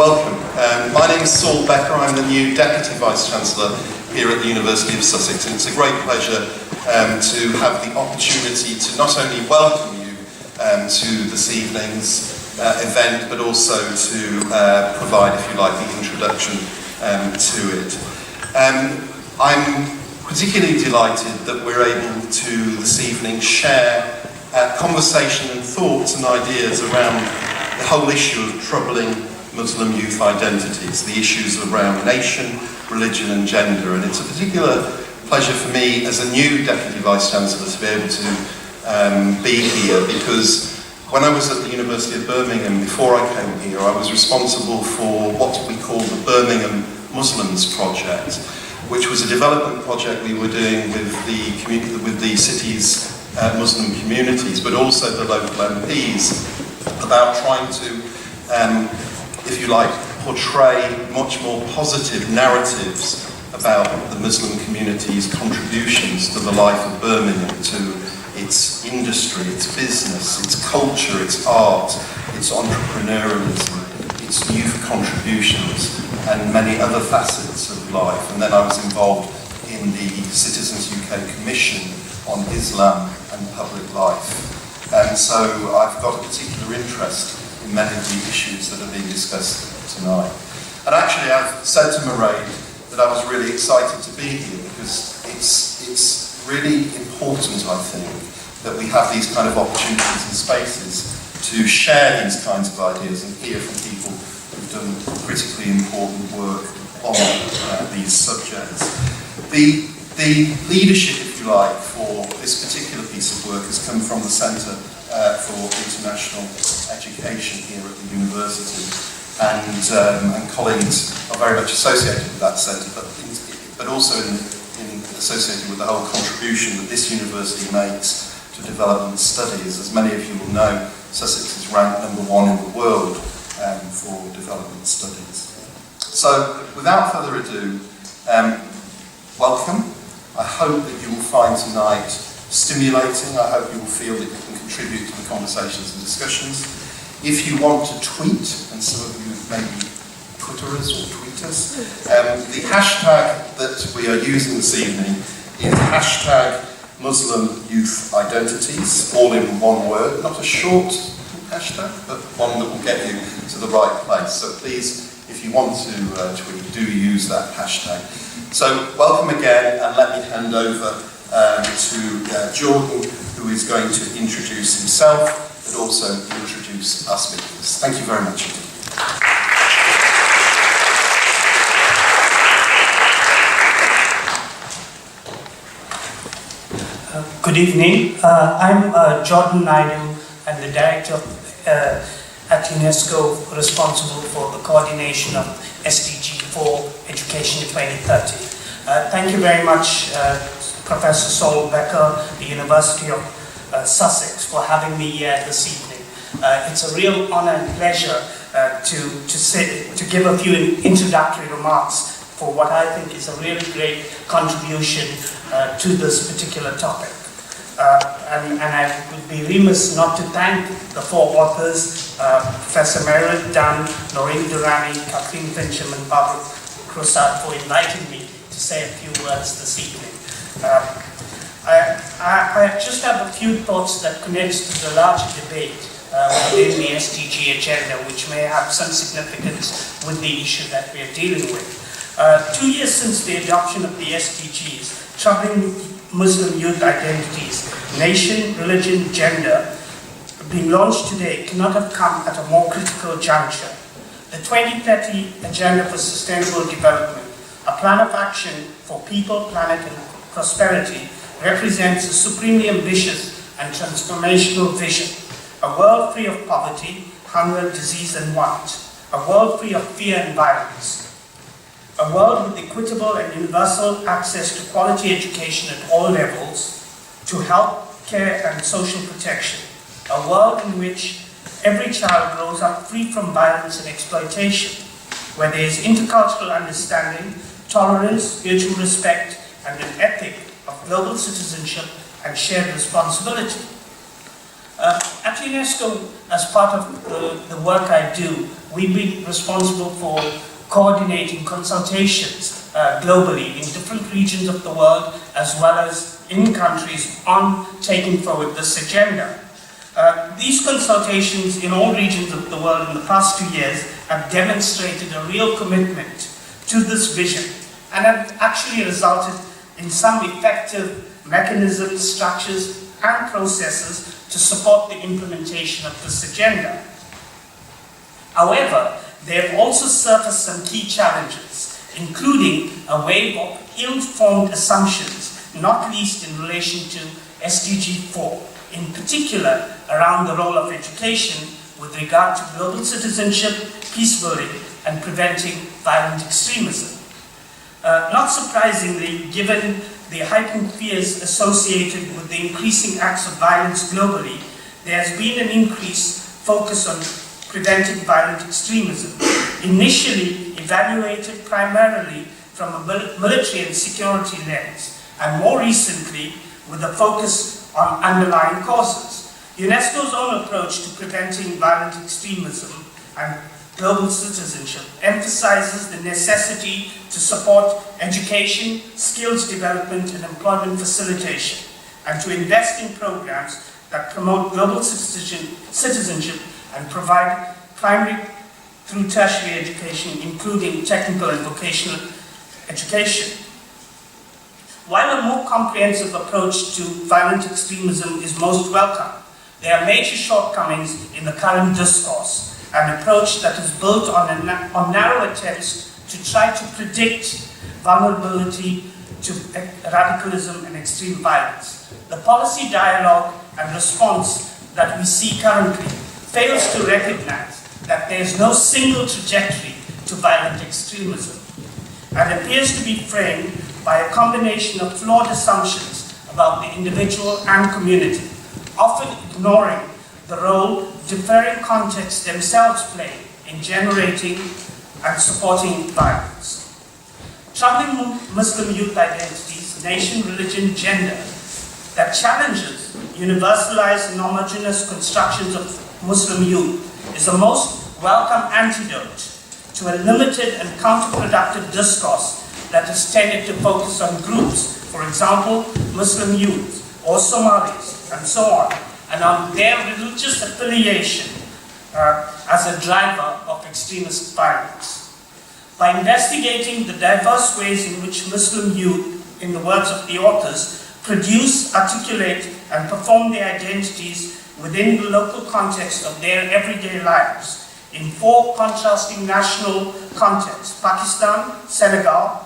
Welcome. My name is Saul Becker. I'm the new Deputy Vice-Chancellor here at the University of Sussex, and it's a great pleasure to have the opportunity to not only welcome you to this evening's event, but also to provide, if you like, the introduction to it. I'm particularly delighted that we're able to this evening share conversation and thoughts and ideas around the whole issue of troubling Muslim youth identities, the issues around nation, religion and gender. And it's a particular pleasure for me as a new Deputy Vice-Chancellor to be able to be here, because when I was at the University of Birmingham, before I came here, I was responsible for what we call the Birmingham Muslims Project, which was a development project we were doing with the city's Muslim communities, but also the local MPs, about trying to if you like, portray much more positive narratives about the Muslim community's contributions to the life of Birmingham, to its industry, its business, its culture, its art, its entrepreneurialism, its youth contributions, and many other facets of life. And then I was involved in the Citizens UK Commission on Islam and public life. And so I've got a particular interest in many of the issues that are being discussed tonight. And actually I've said to Mairead that I was really excited to be here, because it's really important, I think, that we have these kind of opportunities and spaces to share these kinds of ideas and hear from people who've done critically important work on these subjects. The leadership, if you like, for this particular piece of work has come from the Centre for International Education here at the university, and colleagues are very much associated with that centre, but also associated with the whole contribution that this university makes to development studies. As many of you will know, Sussex is ranked #1 in the world for development studies. So, without further ado, welcome. I hope that you will find tonight stimulating. I hope you will feel that you can contribute to the conversations and discussions. If you want to tweet, and some of you maybe Twitter us or tweet us, the hashtag that we are using this evening is #Muslim Youth Identities, all in one word, not a short hashtag, but one that will get you to the right place. So please, if you want to tweet, do use that hashtag. So welcome again, and let me hand over to Jordan, who is going to introduce himself, but also introduce our speakers. Thank you very much indeed. Good evening. I'm Jordan Naidoo. I'm the director at UNESCO, responsible for the coordination of SDG 4 Education 2030. Thank you very much, Professor Saul Becker, the University of Sussex, for having me here this evening. It's a real honor and pleasure to give a few introductory remarks for what I think is a really great contribution to this particular topic. And I would be remiss not to thank the four authors, Professor Meredith Dunn, Noreen Durrani, Kathleen Fincham and Barbara Crosat, for inviting me to say a few words this evening. I just have a few thoughts that connect to the larger debate within the SDG agenda, which may have some significance with the issue that we are dealing with. 2 years since the adoption of the SDGs, troubling Muslim youth identities, nation, religion, gender, being launched today cannot have come at a more critical juncture. The 2030 Agenda for Sustainable Development, a plan of action for people, planet and prosperity, represents a supremely ambitious and transformational vision. A world free of poverty, hunger, disease and want. A world free of fear and violence. A world with equitable and universal access to quality education at all levels, to health, care and social protection. A world in which every child grows up free from violence and exploitation, where there is intercultural understanding, tolerance, mutual respect and an ethic of global citizenship and shared responsibility. At UNESCO, as part of the work I do, we've been responsible for coordinating consultations globally in different regions of the world, as well as in countries, on taking forward this agenda. These consultations in all regions of the world in the past 2 years have demonstrated a real commitment to this vision and have actually resulted in some effective mechanisms, structures, and processes to support the implementation of this agenda. However, there have also surfaced some key challenges, including a wave of ill-formed assumptions, not least in relation to SDG 4, in particular around the role of education with regard to global citizenship, peace building, and preventing violent extremism. Not surprisingly, given the heightened fears associated with the increasing acts of violence globally, there has been an increased focus on preventing violent extremism, initially evaluated primarily from a military and security lens, and more recently with a focus on underlying causes. UNESCO's own approach to preventing violent extremism and global citizenship emphasizes the necessity to support education, skills development, and employment facilitation, and to invest in programs that promote global citizenship and provide primary through tertiary education, including technical and vocational education. While a more comprehensive approach to violent extremism is most welcome, there are major shortcomings in the current discourse, an approach that is built on narrow attempts to try to predict vulnerability to radicalism and extreme violence. The policy dialogue and response that we see currently fails to recognize that there is no single trajectory to violent extremism, and appears to be framed by a combination of flawed assumptions about the individual and community, often ignoring the role differing contexts themselves play in generating and supporting violence. Troubling Muslim youth identities, nation, religion, gender, that challenges universalized and homogeneous constructions of Muslim youth is a most welcome antidote to a limited and counterproductive discourse that has tended to focus on groups, for example, Muslim youth or Somalis, and so on, and on their religious affiliation as a driver of extremist violence. By investigating the diverse ways in which Muslim youth, in the words of the authors, produce, articulate, and perform their identities within the local context of their everyday lives, in 4 contrasting national contexts: Pakistan, Senegal,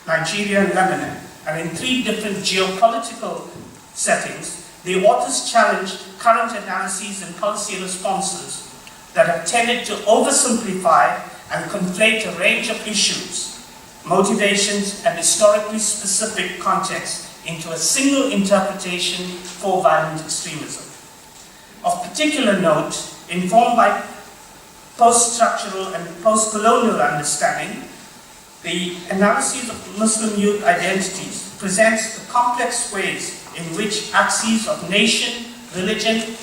Nigeria, and Lebanon, and in 3 different geopolitical settings, the authors challenge current analyses and policy responses that have tended to oversimplify and conflate a range of issues, motivations, and historically specific contexts into a single interpretation for violent extremism. Of particular note, informed by post-structural and post-colonial understanding, the analysis of Muslim youth identities presents the complex ways in which axes of nation, religion,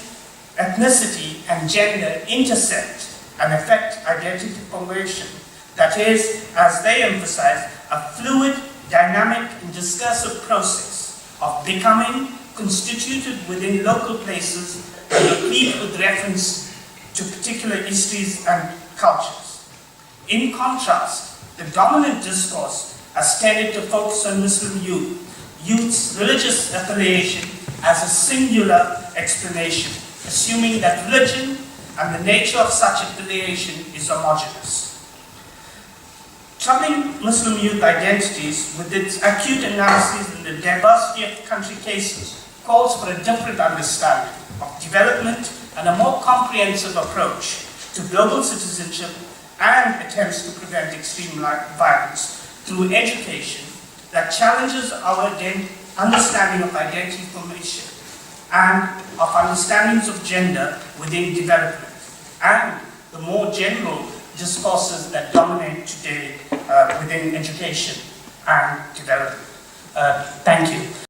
ethnicity, and gender intersect and affect identity formation. That is, as they emphasize, a fluid, dynamic, and discursive process of becoming constituted within local places and replete with reference to particular histories and cultures. In contrast, the dominant discourse has tended to focus on Muslim youth's religious affiliation as a singular explanation, assuming that religion and the nature of such affiliation is homogeneous. Troubling Muslim youth identities, with its acute analysis and the diversity of country cases, calls for a different understanding of development and a more comprehensive approach to global citizenship and attempts to prevent extreme violence through education that challenges our understanding of identity formation and of understandings of gender within development, and the more general discourses that dominate today within education and development. Thank you.